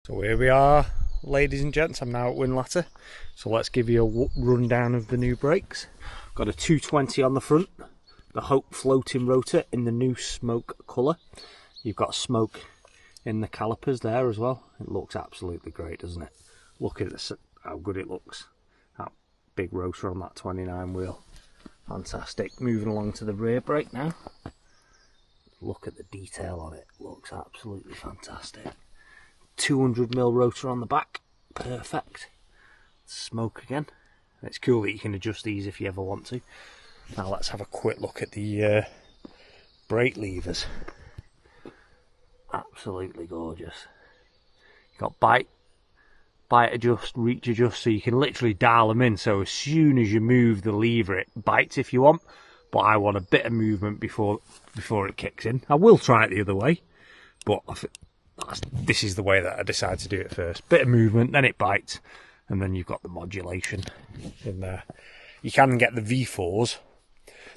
So here we are, ladies and gents. I'm now at Whinlatter, so let's give you a rundown of the new brakes. Got a 220 on the front, the Hope floating rotor in the new smoke colour. You've got smoke in the calipers there as well. It looks absolutely great, doesn't it? Look at this, how good it looks. That big rotor on that 29 wheel. Fantastic. Moving along to the rear brake now. Look at the detail on it. Looks absolutely fantastic. 200mm rotor on the back. Perfect. Smoke again. It's cool that you can adjust these if you ever want to. Now let's have a quick look at the brake levers. Absolutely gorgeous. You've got bite adjust, reach adjust, so you can literally dial them in, so as soon as you move the lever it bites if you want, but I want a bit of movement before it kicks in. I will try it the other way, but this is the way that I decided to do it first. Bit of movement, then it bites, and then you've got the modulation in there. You can get the V4s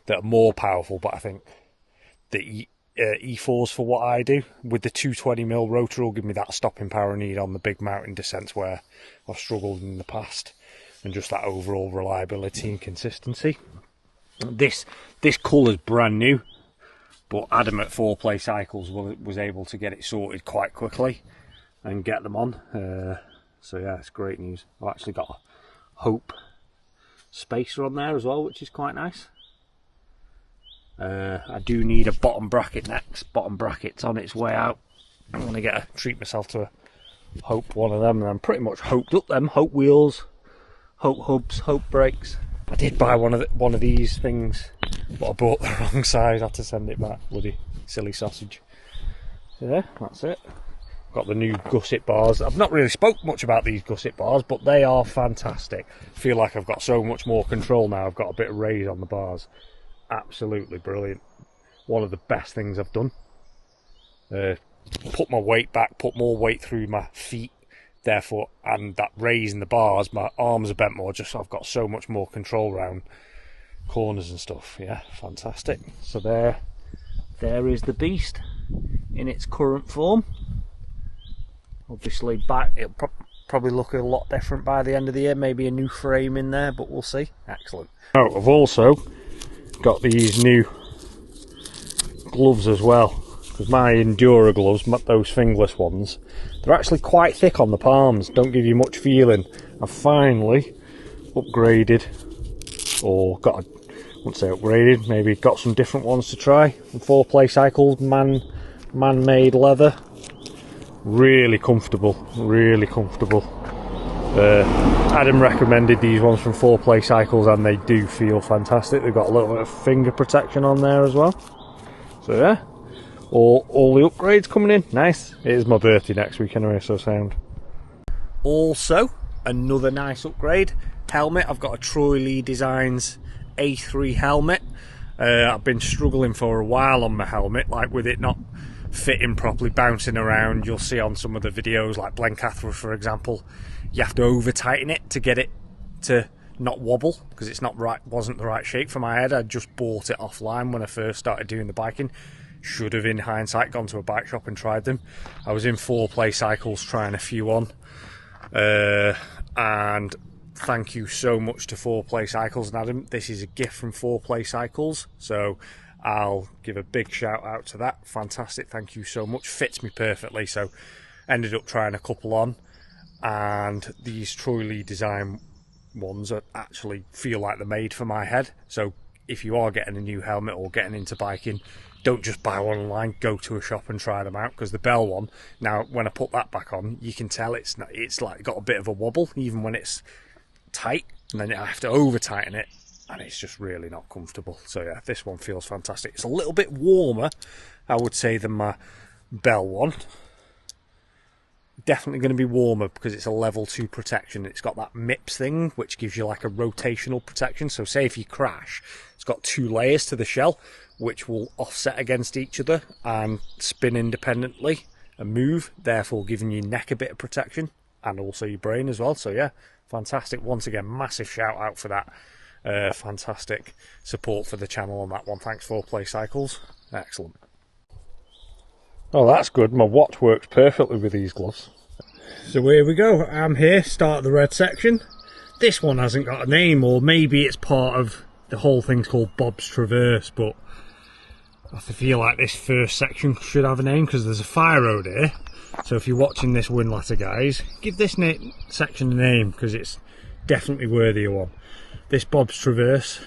that are more powerful, but I think the E4s for what I do with the 220mm rotor will give me that stopping power I need on the big mountain descents where I've struggled in the past, and just that overall reliability and consistency. This colour's brand new, but Adam at 4Play Cycles was able to get it sorted quite quickly and get them on. So yeah, it's great news. I've actually got a Hope spacer on there as well, which is quite nice. I do need a bottom bracket next. Bottom bracket's on its way out. I'm going to treat myself to a Hope one of them, and I'm pretty much hoped up them. Hope wheels, Hope hubs, Hope brakes. I did buy one of these things, but I bought the wrong size. I had to send it back. Bloody silly sausage. Yeah, that's it. Got the new gusset bars. I've not really spoke much about these gusset bars, but they are fantastic. I feel like I've got so much more control now. I've got a bit of raise on the bars. Absolutely brilliant. One of the best things I've done. Put my weight back, put more weight through my feet, therefore, and that raise in the bars, my arms are bent more, just so I've got so much more control around corners and stuff. Yeah, fantastic. So there is the beast in its current form. Obviously it'll probably look a lot different by the end of the year, maybe a new frame in there, but we'll see. Excellent. Oh, I've also got these new gloves as well, because my enduro gloves, those fingerless ones, they're actually quite thick on the palms, don't give you much feeling. I've finally upgraded, or I wouldn't say upgraded, maybe got some different ones to try. From 4Play Cycles, man-made leather. Really comfortable, really comfortable. Adam recommended these ones from 4Play Cycles, and they do feel fantastic. They've got a little bit of finger protection on there as well. So yeah, all the upgrades coming in. Nice. It is my birthday next week anyway, so sound. Also, another nice upgrade. Helmet. I've got a Troy Lee Designs A3 helmet. I've been struggling for a while on my helmet, like with it not fitting properly, bouncing around. You'll see on some of the videos, like Blencathra for example, you have to over tighten it to get it to not wobble, because it's wasn't the right shape for my head. I just bought it offline when I first started doing the biking. Should have, in hindsight, gone to a bike shop and tried them. I was in 4Play Cycles trying a few on, and thank you so much to 4Play Cycles and Adam. This is a gift from 4Play Cycles, so I'll give a big shout out to that. Fantastic, thank you so much. Fits me perfectly, so ended up trying a couple on, and these Troy Lee Design ones actually feel like they're made for my head. So if you are getting a new helmet or getting into biking, don't just buy one online, go to a shop and try them out, because the Bell one, now when I put that back on, you can tell it's like got a bit of a wobble even when it's tight, and then I have to over tighten it, and it's just really not comfortable. So yeah, this one feels fantastic. It's a little bit warmer, I would say, than my Bell one. Definitely going to be warmer because it's a level 2 protection. It's got that MIPS thing, which gives you like a rotational protection. So say if you crash, it's got 2 layers to the shell, which will offset against each other and spin independently and move, therefore giving your neck a bit of protection and also your brain as well. So yeah, fantastic. Once again, massive shout out for that. Fantastic support for the channel on that one. Thanks 4Play Cycles. Excellent. Oh, that's good. My watch works perfectly with these gloves. So here we go, I'm here, start of the red section. This one hasn't got a name, or maybe it's part of the whole thing's called Bob's Traverse, but I feel like this first section should have a name because there's a fire road here. So if you're watching this Whinlatter, guys, give this section a name because it's definitely worthy of one. This Bob's Traverse,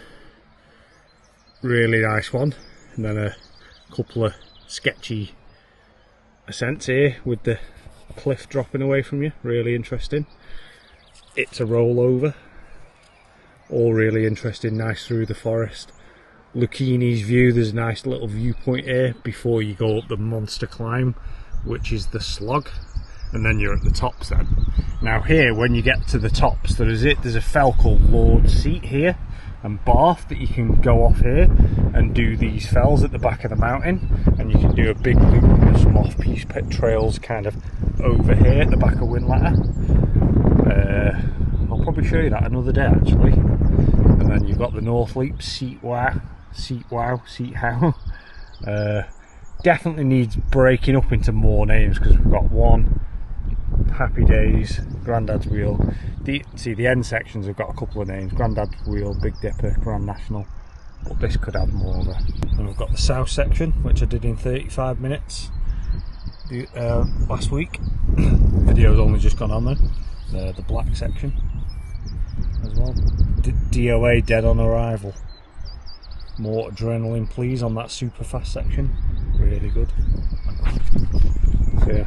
really nice one. And then a couple of sketchy ascents here with the cliff dropping away from you, really interesting. It's a rollover, all really interesting, nice through the forest. Luchini's view, there's a nice little viewpoint here before you go up the monster climb, which is the Slog, and then you're at the tops then. Now here, when you get to the tops, there's a fell called Lord's Seat here, and Bath that you can go off here and do these fells at the back of the mountain, and you can do a big loop. There's some off-piste pit trails kind of over here at the back of Whinlatter. I'll probably show you that another day actually. And then you've got the North Leap, Seat How. Definitely needs breaking up into more names because we've got one, Happy Days, Grandad's Wheel. See, the end sections have got a couple of names: Grandad's Wheel, Big Dipper, Grand National, but this could have more of a. And we've got the south section, which I did in 35 minutes last week. Video's only just gone on then. The black section as well. DOA, Dead on Arrival. More adrenaline please on that super fast section, really good. So yeah,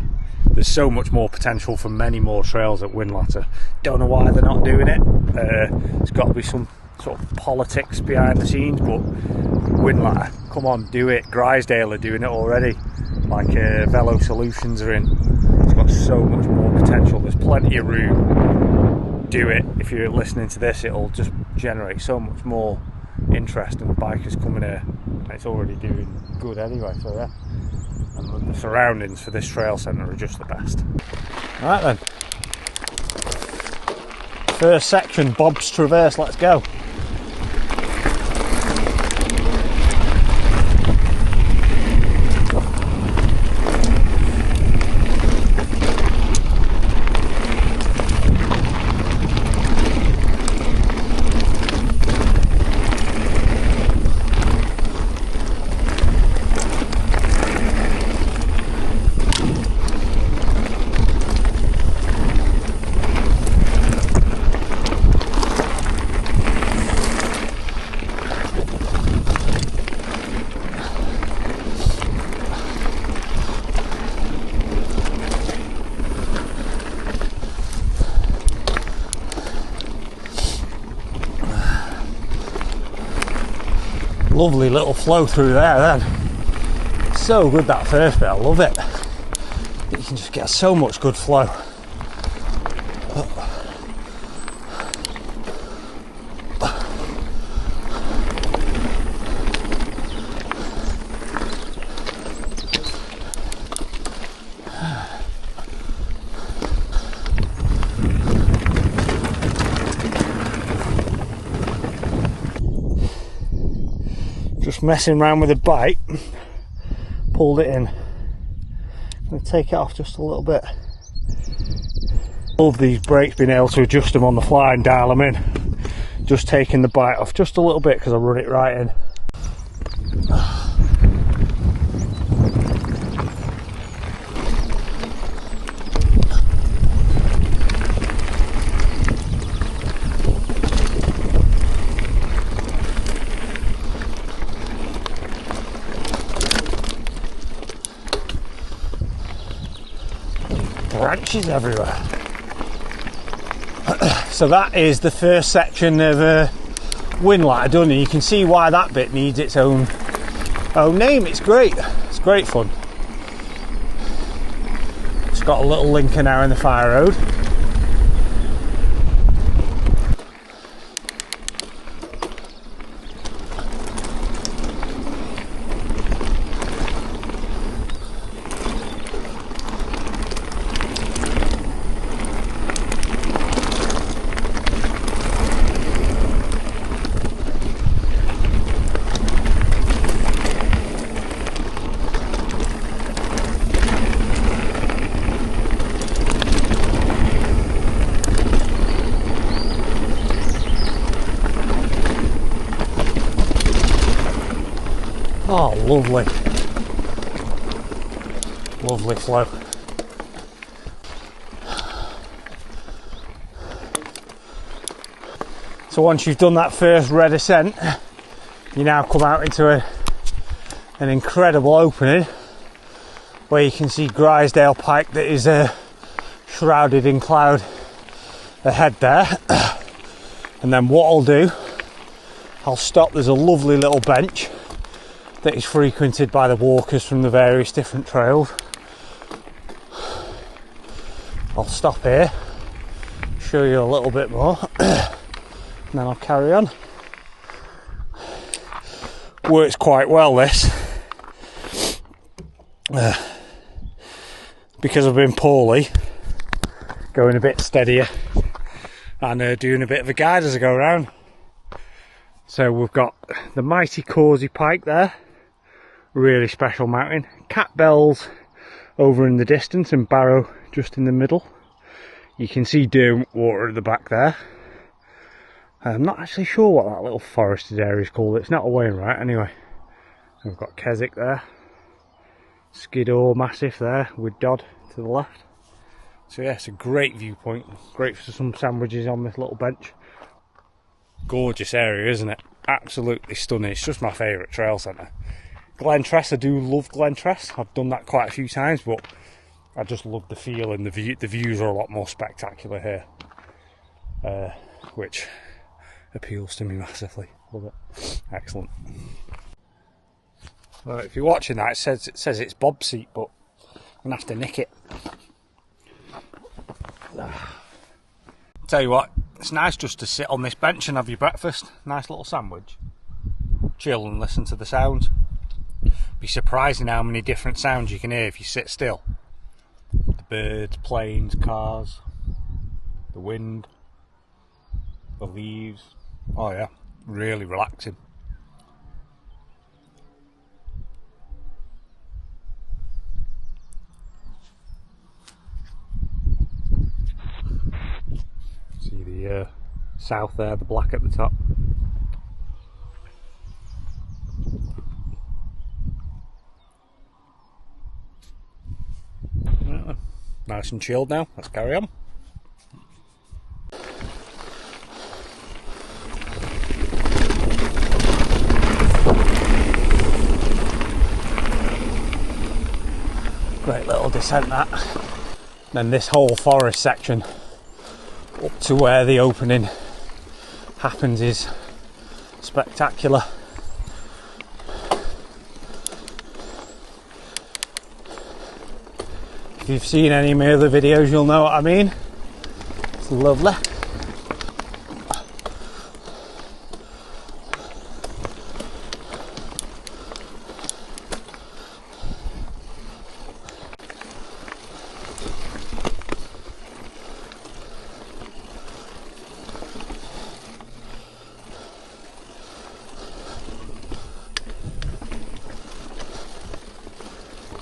there's so much more potential for many more trails at Whinlatter. Don't know why they're not doing it. There's got to be some sort of politics behind the scenes, but Whinlatter, come on, do it. Grisdale are doing it already, like Velo Solutions are in. It's got so much more potential, there's plenty of room. Do it. If you're listening to this, it'll just generate so much more interest, and bikers coming here. It's already doing good anyway, so yeah. And the surroundings for this trail centre are just the best. Alright then, first section, Bob's Traverse, let's go. Lovely little flow through there then. So good that first bit, I love it. You can just get so much good flow. Just messing around with the bike, pulled it in. I'm going to take it off just a little bit. Love these brakes, being able to adjust them on the fly and dial them in. Just taking the bite off just a little bit because I run it right in. Branches everywhere. So that is the first section of Whinlatter done, and you can see why that bit needs its own name. It's great fun. It's got a little linker now in the fire road. lovely, lovely flow. So once you've done that first red ascent, you now come out into an incredible opening where you can see Grandad Pike that is shrouded in cloud ahead there. And then what I'll do, I'll stop. There's a lovely little bench that is frequented by the walkers from the various different trails. I'll stop here, show you a little bit more, and then I'll carry on. Works quite well this, because I've been poorly, going a bit steadier and doing a bit of a guide as I go around. So we've got the mighty Causey Pike there, really special mountain. Cat Bells over in the distance and Barrow just in the middle. You can see Derwentwater at the back there. I'm not actually sure what that little forested area is called. It's not a Wainwright anyway. We've got Keswick there. Skiddaw Massif there with Dodd to the left. So yeah, it's a great viewpoint. Great for some sandwiches on this little bench. Gorgeous area, isn't it? Absolutely stunning. It's just my favourite trail centre. Glen Tress, I do love Glen Tress. I've done that quite a few times, but I just love the feel and the view. The views are a lot more spectacular here, which appeals to me massively. Love it. Excellent. Well, if you're watching that, it says it's Bob's seat, but I'm gonna have to nick it. Tell you what, it's nice just to sit on this bench and have your breakfast. Nice little sandwich. Chill and listen to the sounds. Be surprising how many different sounds you can hear if you sit still. The birds, planes, cars, the wind, the leaves. Oh yeah, really relaxing. See the south there, the black at the top. Nice and chilled now, let's carry on. Great little descent that. Then this whole forest section up to where the opening happens is spectacular. If you've seen any of my other videos, you'll know what I mean. It's lovely.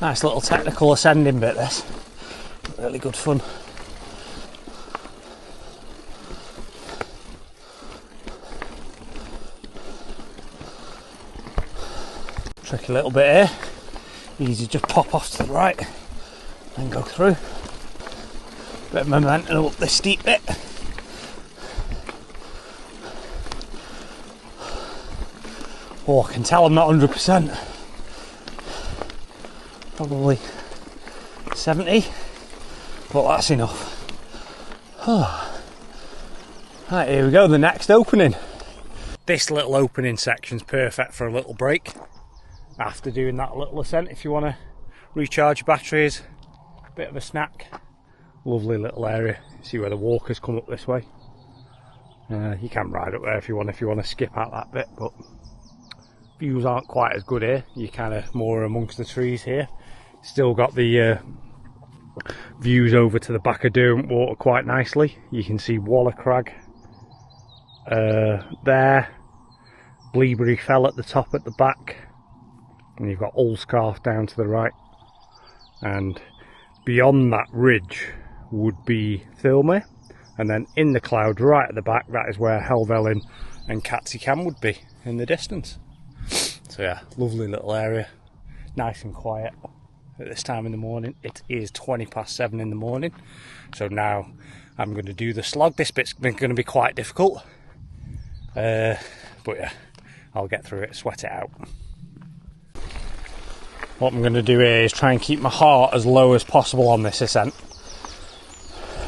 Nice little technical ascending bit this. Really good fun. Tricky little bit here. Easy, just pop off to the right and go through. Bit of momentum up this steep bit. Oh, I can tell I'm not 100%. Probably 70, but that's enough. Oh. Right, here we go, the next opening. This little opening section's perfect for a little break after doing that little ascent. If you want to recharge your batteries, bit of a snack. Lovely little area. See where the walkers come up this way. You can ride up there if you want to skip out that bit, but views aren't quite as good here. You're kind of more amongst the trees here. Still got the views over to the back of Derwentwater quite nicely. You can see Waller Crag there, Bleaberry Fell at the top at the back, and you've got Ullscarf down to the right, and beyond that ridge would be Thirlmere, and then in the cloud right at the back, that is where Helvellyn and Catsey Cam would be in the distance. So yeah, lovely little area, nice and quiet at this time in the morning. It is 7:20 in the morning, so now I'm going to do the slog. This bit's going to be quite difficult, but yeah, I'll get through it, sweat it out. What I'm going to do here is try and keep my heart as low as possible on this ascent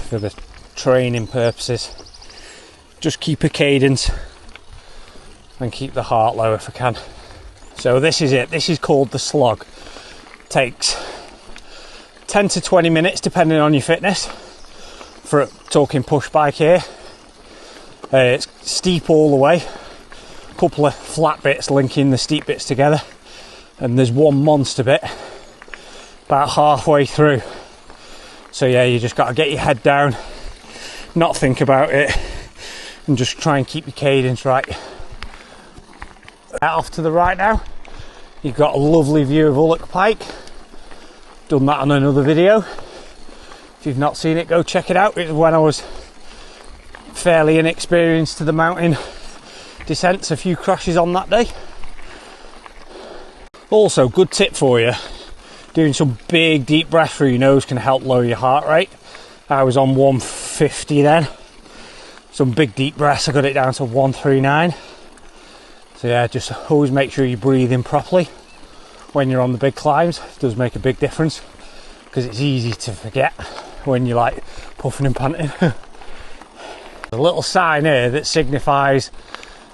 for the training purposes. Just keep a cadence and keep the heart low if I can. So this is it. This is called the slog. Takes 10 to 20 minutes depending on your fitness for talking push bike here. It's steep all the way, a couple of flat bits linking the steep bits together, and there's one monster bit about halfway through. So yeah, you just got to get your head down, not think about it, and just try and keep your cadence right. Off to the right now, you've got a lovely view of Ulloch Pike. Done that on another video. If you've not seen it, go check it out. It was when I was fairly inexperienced to the mountain descents, a few crashes on that day. Also, good tip for you, doing some big deep breath through your nose can help lower your heart rate. I was on 150 then. Some big deep breaths, I got it down to 139. So yeah, just always make sure you breathe in properly when you're on the big climbs. It does make a big difference because it's easy to forget when you're like puffing and panting. A little sign here that signifies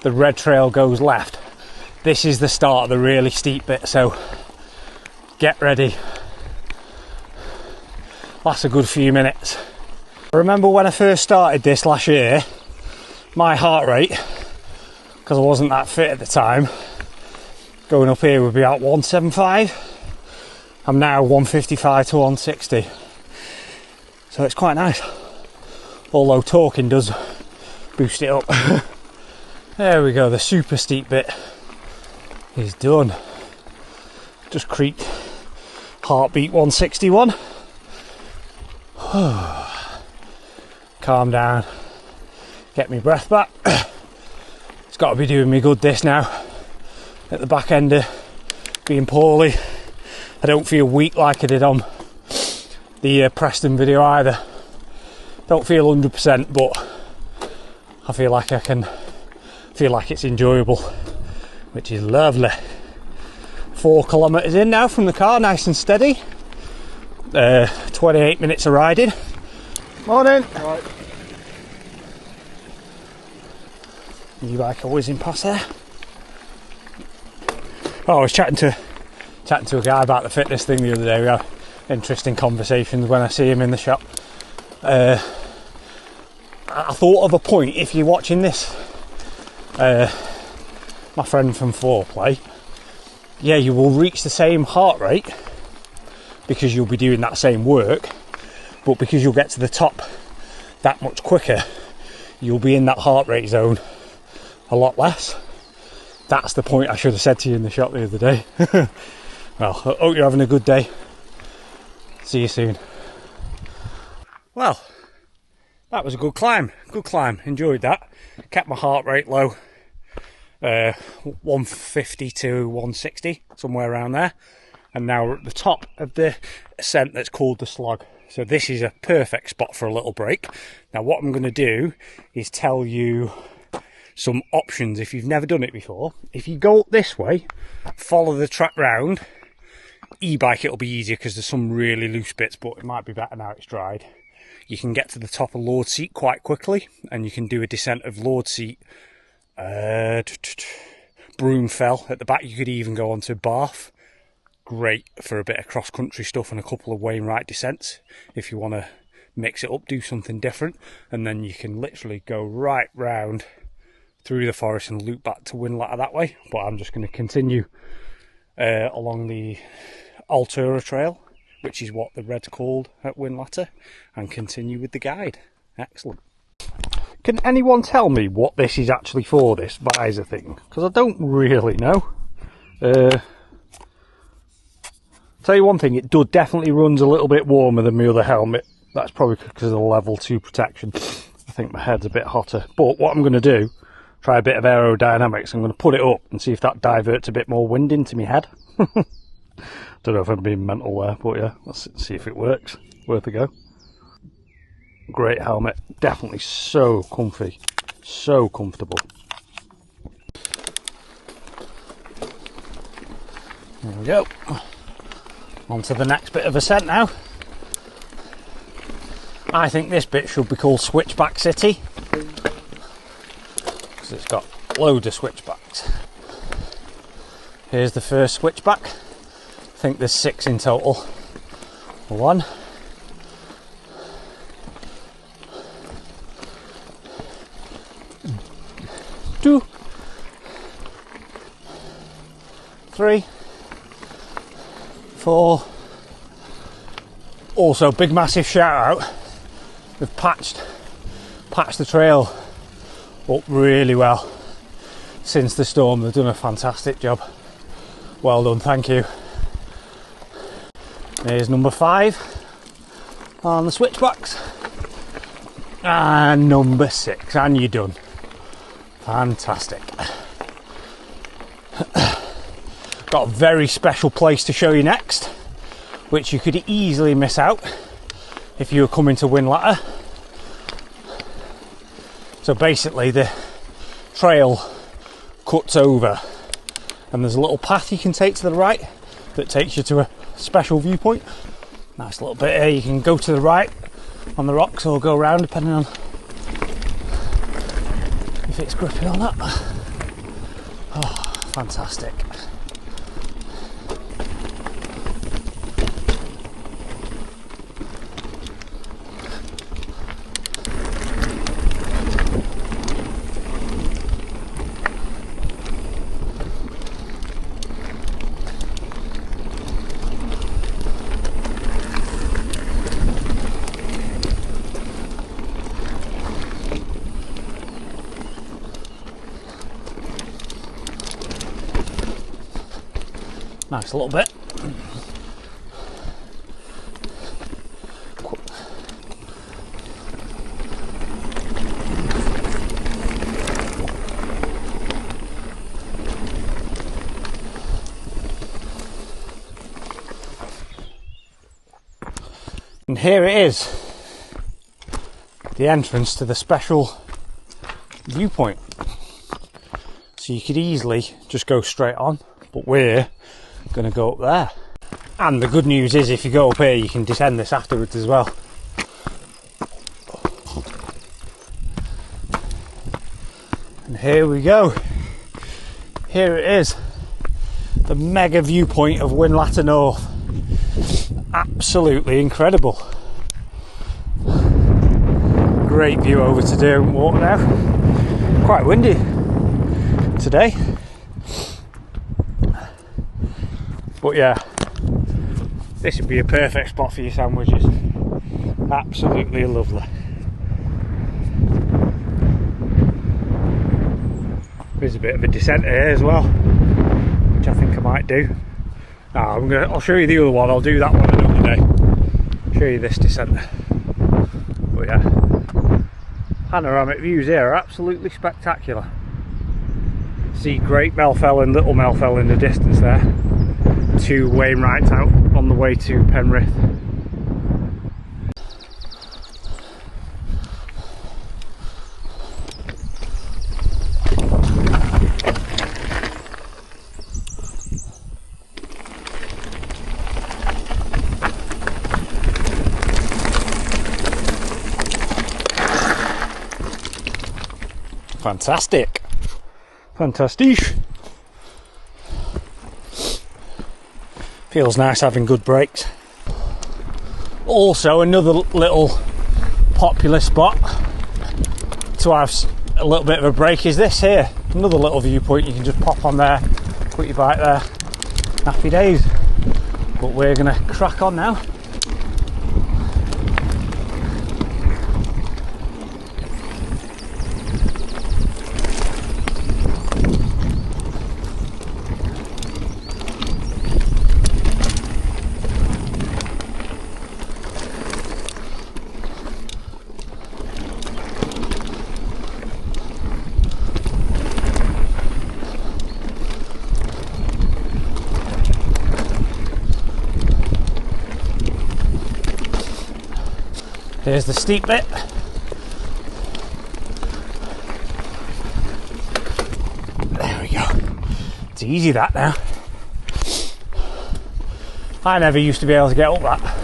the red trail goes left. This is the start of the really steep bit, so get ready. Lasts a good few minutes. I remember when I first started this last year, my heart rate, because I wasn't that fit at the time, going up here would be about 175. I'm now 155 to 160, so it's quite nice, although talking does boost it up. There we go, the super steep bit is done. Just creeped heartbeat 161. Calm down, get my breath back. It's got to be doing me good this now. At the back end of being poorly, I don't feel weak like I did on the Preston video either. Don't feel 100%, but I feel like I can feel like it's enjoyable, which is lovely. 4 kilometres in now from the car, nice and steady. 28 minutes of riding. Morning. Right. You like a whizzing past there. Oh, I was chatting to a guy about the fitness thing the other day. We had interesting conversations when I see him in the shop. I thought of a point, if you're watching this, my friend from Foreplay, yeah, you will reach the same heart rate because you'll be doing that same work, but because you'll get to the top that much quicker, you'll be in that heart rate zone a lot less. That's the point I should have said to you in the shop the other day. Well, I hope you're having a good day. See you soon. Well, that was a good climb. Good climb. Enjoyed that. Kept my heart rate low. 150 to 160, somewhere around there. And now we're at the top of the ascent that's called the Slog. So this is a perfect spot for a little break. Now what I'm going to do is tell you some options if you've never done it before. If you go up this way, follow the track round, e-bike it'll be easier because there's some really loose bits, but it might be better now it's dried. You can get to the top of Lord Seat quite quickly, and you can do a descent of Lord Seat, Broomfell at the back. You could even go on to Bath. Great for a bit of cross-country stuff and a couple of Wainwright descents if you want to mix it up, do something different. And then you can literally go right round through the forest and loop back to Whinlatter that way. But I'm just going to continue along the Altura trail, which is what the red's called at Whinlatter, and continue with the guide. Excellent. Can anyone tell me what this is actually for, this visor thing? Because I don't really know. Tell you one thing, it definitely runs a little bit warmer than my other helmet. That's probably because of the level 2 protection. I think my head's a bit hotter. But what I'm going to do, try a bit of aerodynamics. I'm going to put it up and see if that diverts a bit more wind into my head. Don't know if I'm being mental there, but yeah, let's see if it works. Worth a go. Great helmet, definitely so comfy, so comfortable. There we go. On to the next bit of ascent now. I think this bit should be called Switchback City, because it's got loads of switchbacks. Here's the first switchback. I think there's 6 in total. 1, 2, 3, 4. Also, big massive shout out. They've patched the trail up really well since the storm. They've done a fantastic job. Well done, thank you. Here's number 5 on the switchbacks. And number 6, and you're done. Fantastic. Got a very special place to show you next, which you could easily miss out if you were coming to Whinlatter. So basically the trail cuts over and there's a little path you can take to the right that takes you to a special viewpoint. Nice little bit here. You can go to the right on the rocks or go around depending on if it's grippy or not. Oh, fantastic. Nice little bit. And here it is, the entrance to the special viewpoint. So you could easily just go straight on, but we're going to go up there. And the good news is, if you go up here, you can descend this afterwards as well. And here we go. Here it is, the mega viewpoint of Whinlatter North. Absolutely incredible. Great view over to Derwent Water now. Quite windy today. But yeah, this would be a perfect spot for your sandwiches. Absolutely lovely. There's a bit of a descent here as well, which I think I might do. I'll show you the other one. I'll do that one another day. Show you this descent. But yeah, panoramic views here are absolutely spectacular. See Great Melfell and Little Melfell in the distance there. 2 Wainwrights out on the way to Penrith. Fantastic. Fantastic. Feels nice having good brakes. Also, another little popular spot to have a little bit of a break is this here. Another little viewpoint. You can just pop on there, put your bike there. Happy days. But we're going to crack on now. Here's the steep bit. There we go. It's easy that now. I never used to be able to get up that.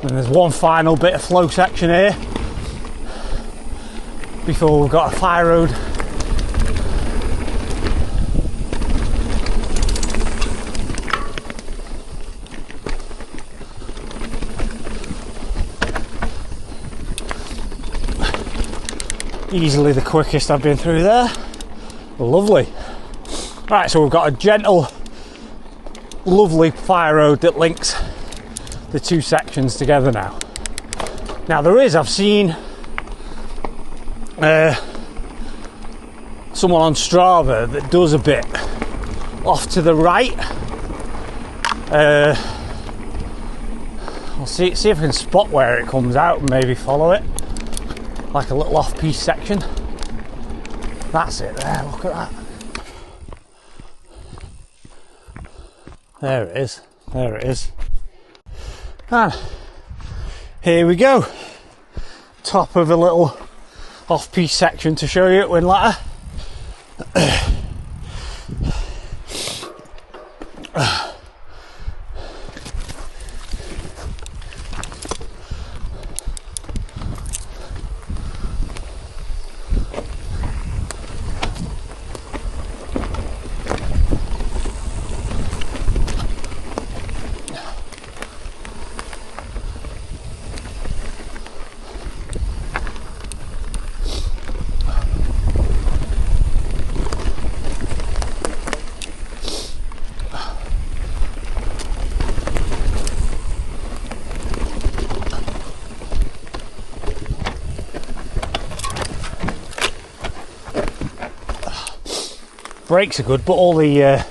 And there's one final bit of flow section here before we've got a fire road. Easily the quickest I've been through there. Lovely. Right, so we've got a gentle, lovely fire road that links the two sections together now. Now I've seen someone on Strava that does a bit off to the right. I'll see if I can spot where it comes out and maybe follow it. Like a little off-piste section. That's it there, look at that. There it is, there it is. And here we go. Top of a little off-piste section to show you at Whinlatter. Brakes are good, but all the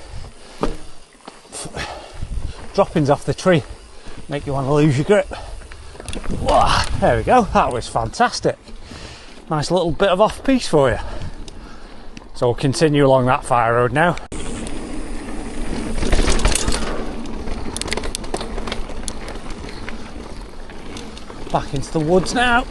droppings off the tree make you want to lose your grip. Whoa, there we go, that was fantastic. Nice little bit of off-piste for you. So we'll continue along that fire road now. Back into the woods now.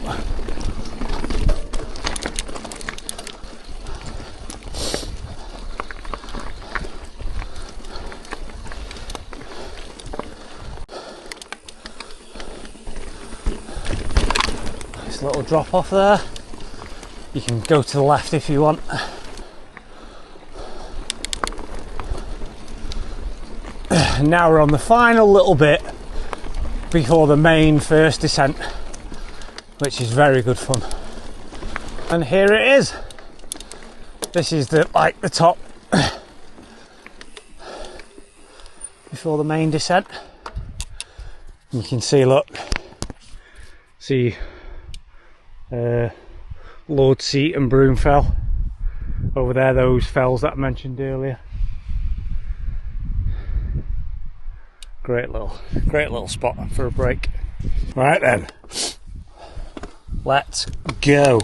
Little drop off there. You can go to the left if you want. And now we're on the final little bit before the main first descent, which is very good fun. And here it is. This is the top before the main descent. You can see, look, Lord Seat and Broomfell over there, those fells that I mentioned earlier. Great little spot for a break. Right then, let's go.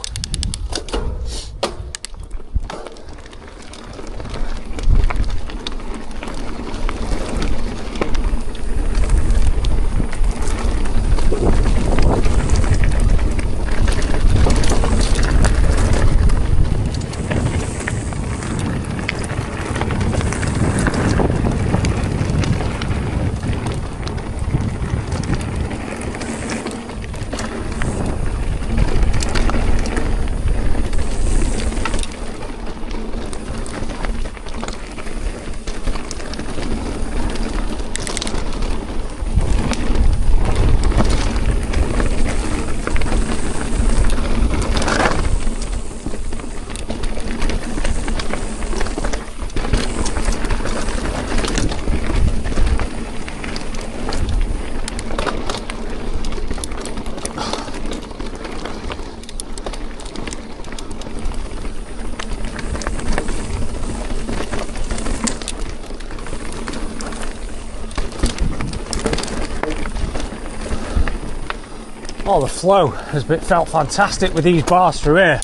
Oh, the flow has felt fantastic with these bars through here.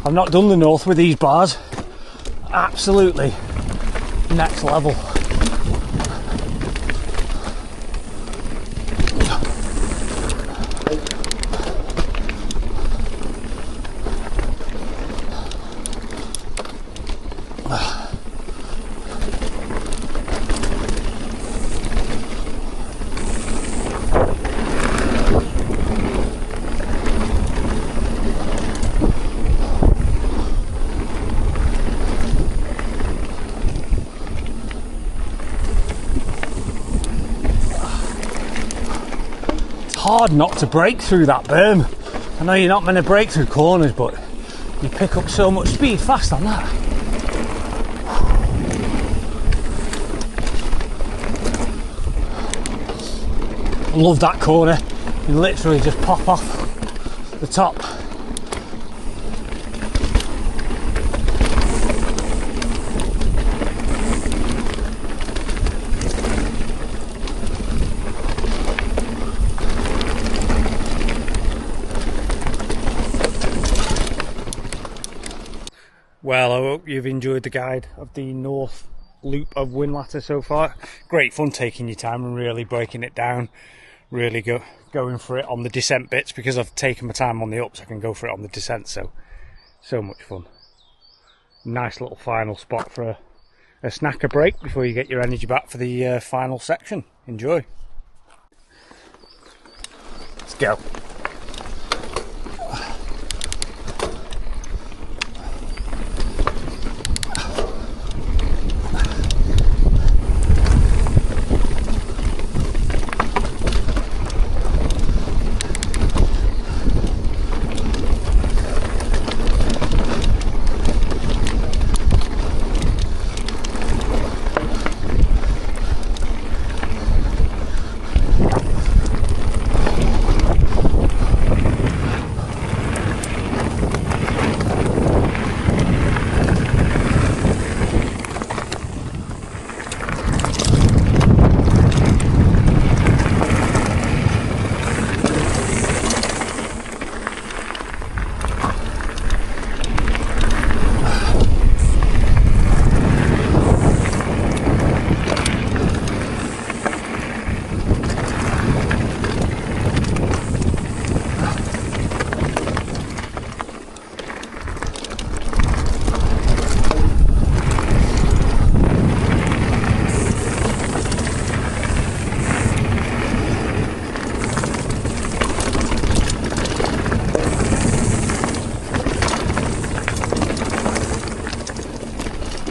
I've not done the North with these bars. Absolutely next level. Hard not to break through that berm. I know you're not meant to break through corners, but you pick up so much speed fast on that. I love that corner. You literally just pop off the top. Well, I hope you've enjoyed the guide of the North Loop of Whinlatter so far. Great fun taking your time and really breaking it down. Really going for it on the descent bits, because I've taken my time on the ups. I can go for it on the descent, so much fun. Nice little final spot for a snacker break before you get your energy back for the final section. Enjoy. Let's go.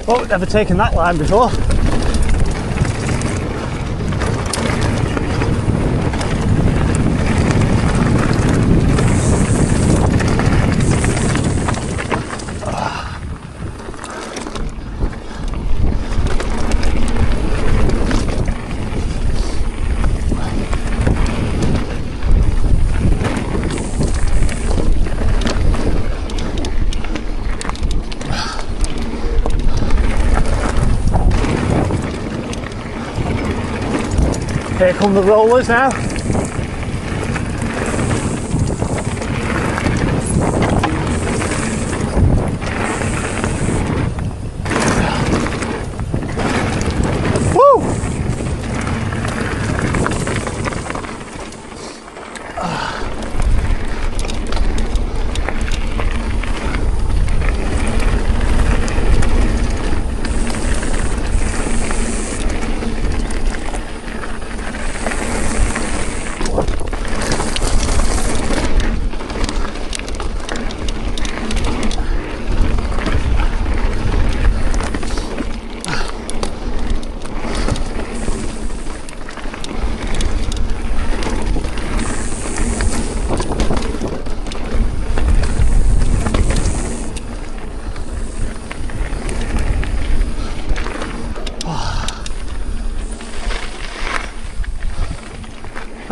Oh, never taken that line before. Here come the rollers now. Woo!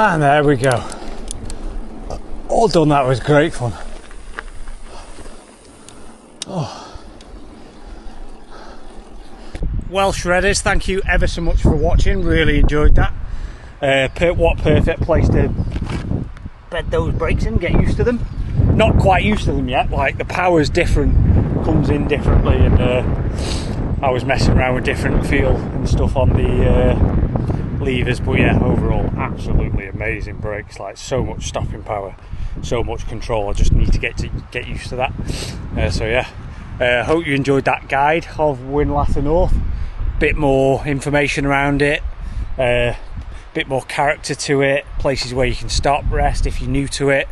And there we go. All done. That was great fun. Oh. Well, shredders, thank you ever so much for watching. Really enjoyed that. What perfect place to bed those brakes in, get used to them. Not quite used to them yet, like the power's different, comes in differently, and I was messing around with different feel and stuff on the levers, but yeah, overall absolutely amazing brakes, like so much stopping power, so much control. I just need to get used to that. So yeah, hope you enjoyed that guide of Whinlatter North. Bit more information around it, bit more character to it, places where you can stop, rest if you're new to it,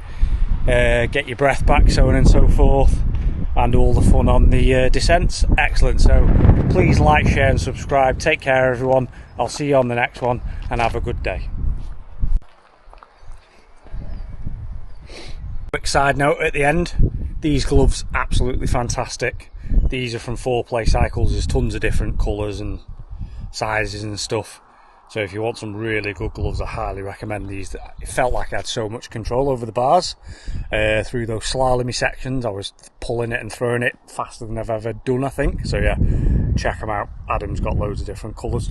get your breath back, so on and so forth, and all the fun on the descents. Excellent. So please like, share and subscribe. Take care everyone, I'll see you on the next one, and have a good day. Quick side note at the end, these gloves absolutely fantastic. These are from 4Play Cycles. There's tons of different colours and sizes and stuff, so if you want some really good gloves, I highly recommend these. It felt like I had so much control over the bars through those slalomy sections. I was pulling it and throwing it faster than I've ever done, I think. So yeah, check them out. Adam's got loads of different colours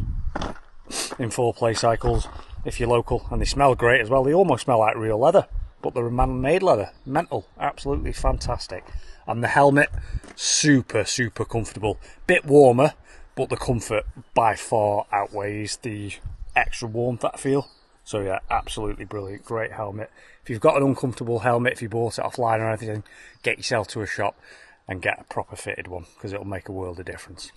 in 4Play Cycles if you're local, and they smell great as well. They almost smell like real leather, but they're man-made leather. Mental, absolutely fantastic. And the helmet, super comfortable. Bit warmer, but the comfort by far outweighs the extra warmth that I feel. So yeah, absolutely brilliant, great helmet. If you've got an uncomfortable helmet, if you bought it offline or anything, get yourself to a shop and get a proper fitted one, because it'll make a world of difference.